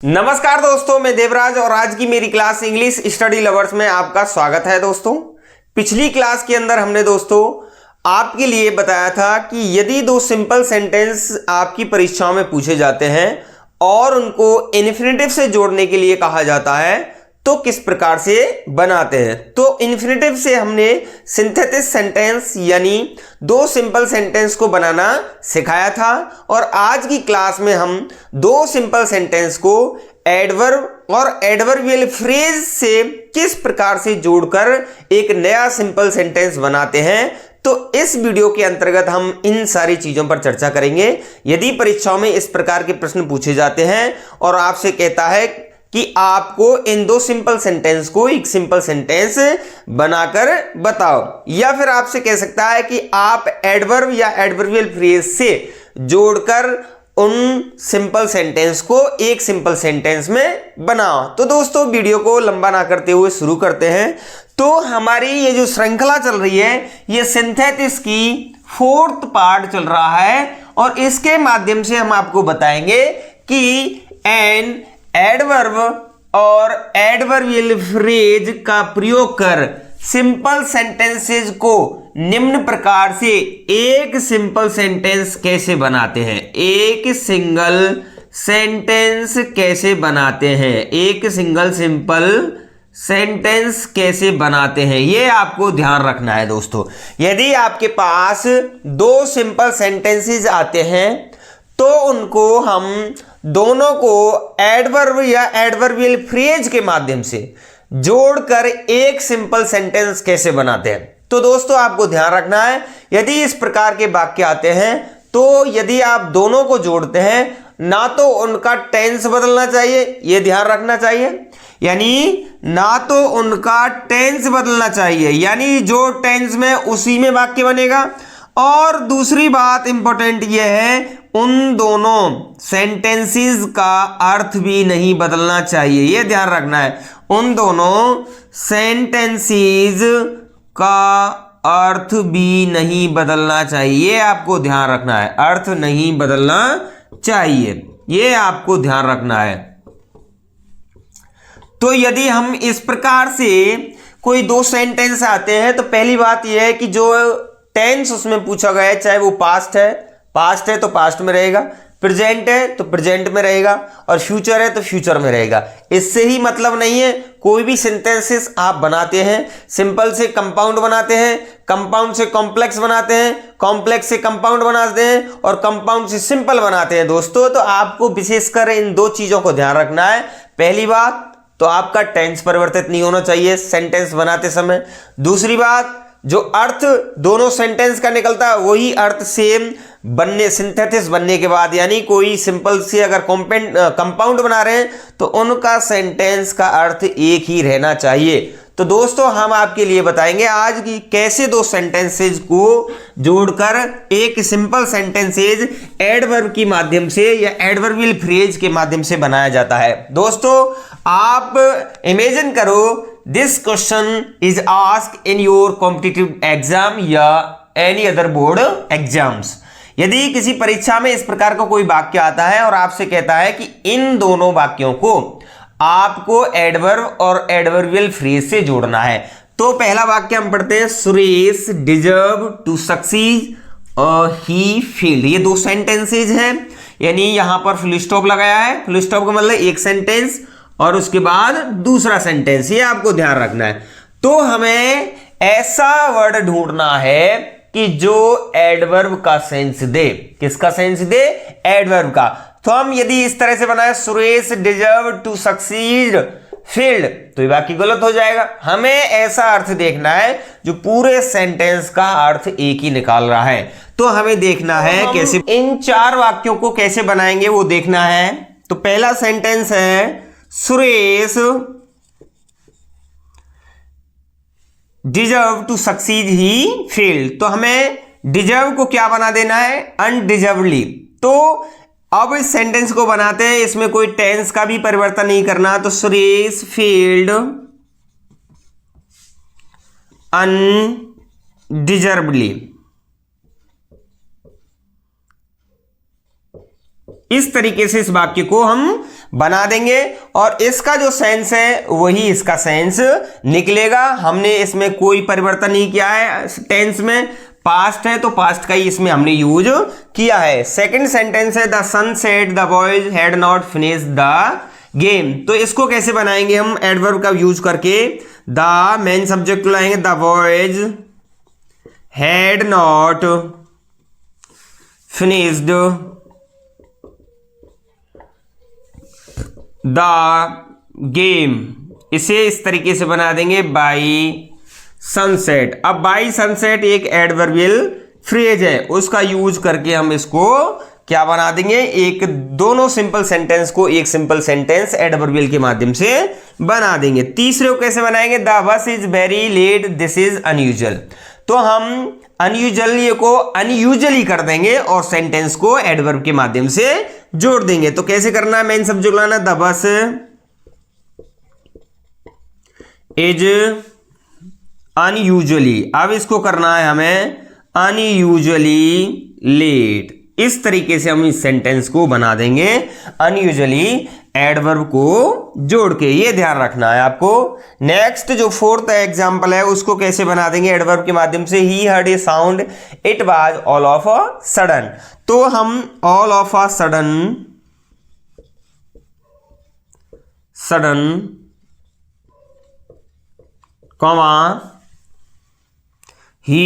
नमस्कार दोस्तों, मैं देवराज और आज की मेरी क्लास इंग्लिश स्टडी लवर्स में आपका स्वागत है। दोस्तों, पिछली क्लास के अंदर हमने दोस्तों आपके लिए बताया था कि यदि दो सिंपल सेंटेंस आपकी परीक्षाओं में पूछे जाते हैं और उनको इन्फिनेटिव से जोड़ने के लिए कहा जाता है तो किस प्रकार से बनाते हैं। तो इन्फिनेटिव से हमने सिंथेसिस सेंटेंस यानी दो सिंपल सेंटेंस को बनाना सिखाया था और आज की क्लास में हम दो सिंपल सेंटेंस को एडवर्ब और एडवर्बियल फ्रेज से किस प्रकार से जोड़कर एक नया सिंपल सेंटेंस बनाते हैं। तो इस वीडियो के अंतर्गत हम इन सारी चीजों पर चर्चा करेंगे। यदि परीक्षाओं में इस प्रकार के प्रश्न पूछे जाते हैं और आपसे कहता है कि आपको इन दो सिंपल सेंटेंस को एक सिंपल सेंटेंस बनाकर बताओ, या फिर आपसे कह सकता है कि आप एडवर्ब या एडवर्बियल फ्रेज से जोड़कर उन सिंपल सेंटेंस को एक सिंपल सेंटेंस में बनाओ। तो दोस्तों, वीडियो को लंबा ना करते हुए शुरू करते हैं। तो हमारी ये जो श्रृंखला चल रही है ये सिंथेसिस की 4th पार्ट चल रहा है और इसके माध्यम से हम आपको बताएंगे कि एन एडवर्ब और एडवर्बियल फ्रेज का प्रयोग कर सिंपल सेंटेंसेस को निम्न प्रकार से एक सिंपल सेंटेंस कैसे बनाते हैं। एक सिंगल सेंटेंस कैसे बनाते हैं, एक सिंगल सिंपल सेंटेंस कैसे बनाते हैं, ये आपको ध्यान रखना है। दोस्तों, यदि आपके पास दो सिंपल सेंटेंसेस आते हैं तो उनको हम दोनों को एडवर्ब या एडवर्बियल फ्रेज के माध्यम से जोड़कर एक सिंपल सेंटेंस कैसे बनाते हैं। तो दोस्तों, आपको ध्यान रखना है, यदि इस प्रकार के वाक्य आते हैं तो यदि आप दोनों को जोड़ते हैं ना तो उनका टेंस बदलना चाहिए, यह ध्यान रखना चाहिए, यानी ना तो उनका टेंस बदलना चाहिए, यानी जो टेंस में उसी में वाक्य बनेगा। और दूसरी बात इंपॉर्टेंट यह है, उन दोनों सेंटेंसेस का अर्थ भी नहीं बदलना चाहिए, यह ध्यान रखना है। उन दोनों सेंटेंसेस का अर्थ भी नहीं बदलना चाहिए, ये आपको ध्यान रखना है। अर्थ नहीं बदलना चाहिए, ये आपको ध्यान रखना है। तो यदि हम इस प्रकार से कोई दो सेंटेंस आते हैं तो पहली बात यह है कि जो टेंस उसमें पूछा गया है, चाहे वो पास्ट है तो पास्ट में रहेगा, प्रेजेंट है तो प्रेजेंट में रहेगा और फ्यूचर है तो फ्यूचर में रहेगा। इससे ही मतलब नहीं है, कोई भी सेंटेंसेस आप बनाते हैं, सिंपल से कंपाउंड बनाते हैं, कंपाउंड से कॉम्प्लेक्स बनाते हैं, कॉम्प्लेक्स से कंपाउंड बनाते हैं और कंपाउंड से सिंपल बनाते हैं। दोस्तों, तो आपको विशेषकर इन दो चीजों को ध्यान रखना है। पहली बात तो आपका टेंस परिवर्तित नहीं होना चाहिए सेंटेंस बनाते समय। दूसरी बात, जो अर्थ दोनों सेंटेंस का निकलता है वही अर्थ सेम बनने, सिंथेसिस बनने के बाद, यानी कोई सिंपल से अगर कंपाउंड बना रहे हैं तो उनका सेंटेंस का अर्थ एक ही रहना चाहिए। तो दोस्तों, हम आपके लिए बताएंगे आज की कैसे दो सेंटेंसेज को जोड़कर एक सिंपल सेंटेंसेज एडवर्ब की माध्यम से या एडवर्बियल फ्रेज के माध्यम से बनाया जाता है। दोस्तों, आप इमेजिन करो this question is asked in your competitive exam या एनी अदर बोर्ड एग्जाम्स। यदि किसी परीक्षा में इस प्रकार का कोई वाक्य आता है और आपसे कहता है कि इन दोनों वाक्यों को आपको एडवर्ब और एडवर्बियल फ्रेज से जोड़ना है, तो पहला वाक्य हम पढ़ते हैं, Suresh deserve to succeed he failed. ये दो सेंटेंसेज हैं, यानी यहां पर फुल स्टॉप लगाया है। फुल स्टॉप का मतलब एक सेंटेंस और उसके बाद दूसरा सेंटेंस, ये आपको ध्यान रखना है। तो हमें ऐसा वर्ड ढूंढना है कि जो एडवर्ब का सेंस दे। किसका सेंस दे? एडवर्ब का। तो हम यदि इस तरह से बनाए, Suresh deserve to succeed failed, तो ये वाक्य गलत हो जाएगा। हमें ऐसा अर्थ देखना है जो पूरे सेंटेंस का अर्थ एक ही निकाल रहा है। तो हमें देखना है कैसे इन चार वाक्यों को कैसे बनाएंगे वो देखना है। तो पहला सेंटेंस है, Suresh deserve to succeed he failed. तो हमें डिजर्व को क्या बना देना है? अनडिजर्वली। तो अब इस सेंटेंस को बनाते हैं, इसमें कोई टेंस का भी परिवर्तन नहीं करना। तो सुरेश फेल्ड अनडिजर्वली, इस तरीके से इस वाक्य को हम बना देंगे और इसका जो सेंस है वही इसका सेंस निकलेगा। हमने इसमें कोई परिवर्तन नहीं किया है, टेंस में पास्ट है तो पास्ट का ही इसमें हमने यूज किया है। सेकंड सेंटेंस है the sun set the boys had not finish the game. तो इसको कैसे बनाएंगे हम एडवर्ब का यूज करके, द मेन सब्जेक्ट लाएंगे, the boys had not finished the game. इसे इस तरीके से बना देंगे बाई सनसेट। अब बाई सनसेट एक एडवर्बियल फ्रेज है, उसका यूज करके हम इसको क्या बना देंगे, एक दोनों सिंपल सेंटेंस को एक सिंपल सेंटेंस एडवर्बियल के माध्यम से बना देंगे। तीसरे को कैसे बनाएंगे, the bus is very let this is unusual. तो हम अनयूजुअली को अनयूजुअली कर देंगे और सेंटेंस को एडवर्ब के माध्यम से जोड़ देंगे। तो कैसे करना है, मेन सब्जेक्ट लाना, द बस इज अनयूजुअली। अब इसको करना है हमें अनयूजुअली लेट। इस तरीके से हम इस सेंटेंस को बना देंगे अनयूजुअली एडवर्ब को जोड़ के, ये ध्यान रखना है आपको। नेक्स्ट जो फोर्थ एग्जांपल है उसको कैसे बना देंगे एडवर्ब के माध्यम से, he heard a sound it was all of a sudden. तो हम all of a sudden comma he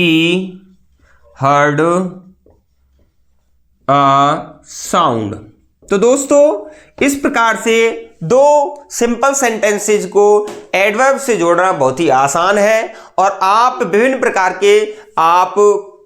heard a sound। तो दोस्तों इस प्रकार से दो सिंपल सेंटेंसेज को एडवर्ब से जोड़ना बहुत ही आसान है और आप विभिन्न प्रकार के आप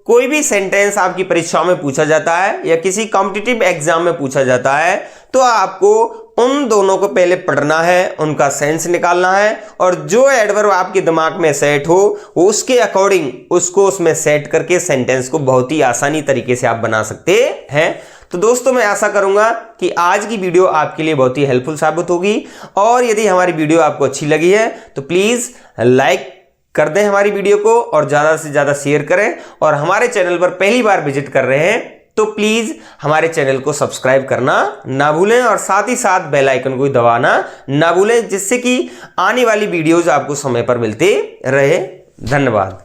कोई भी सेंटेंस आपकी परीक्षाओं में पूछा जाता है या किसी कॉम्पिटिटिव एग्जाम में पूछा जाता है तो आपको उन दोनों को पहले पढ़ना है, उनका सेंस निकालना है और जो एडवर्ब आपके दिमाग में सेट हो उसके अकॉर्डिंग उसको उसमें सेट करके सेंटेंस को बहुत ही आसानी तरीके से आप बना सकते हैं। तो दोस्तों मैं आशा करूंगा कि आज की वीडियो आपके लिए बहुत ही हेल्पफुल साबित होगी और यदि हमारी वीडियो आपको अच्छी लगी है तो प्लीज लाइक कर दें हमारी वीडियो को और ज्यादा से ज्यादा शेयर करें और हमारे चैनल पर पहली बार विजिट कर रहे हैं तो प्लीज हमारे चैनल को सब्सक्राइब करना ना भूलें और साथ ही साथ बेल आइकन को दबाना ना भूलें जिससे कि आने वाली वीडियोस आपको समय पर मिलते रहे। धन्यवाद।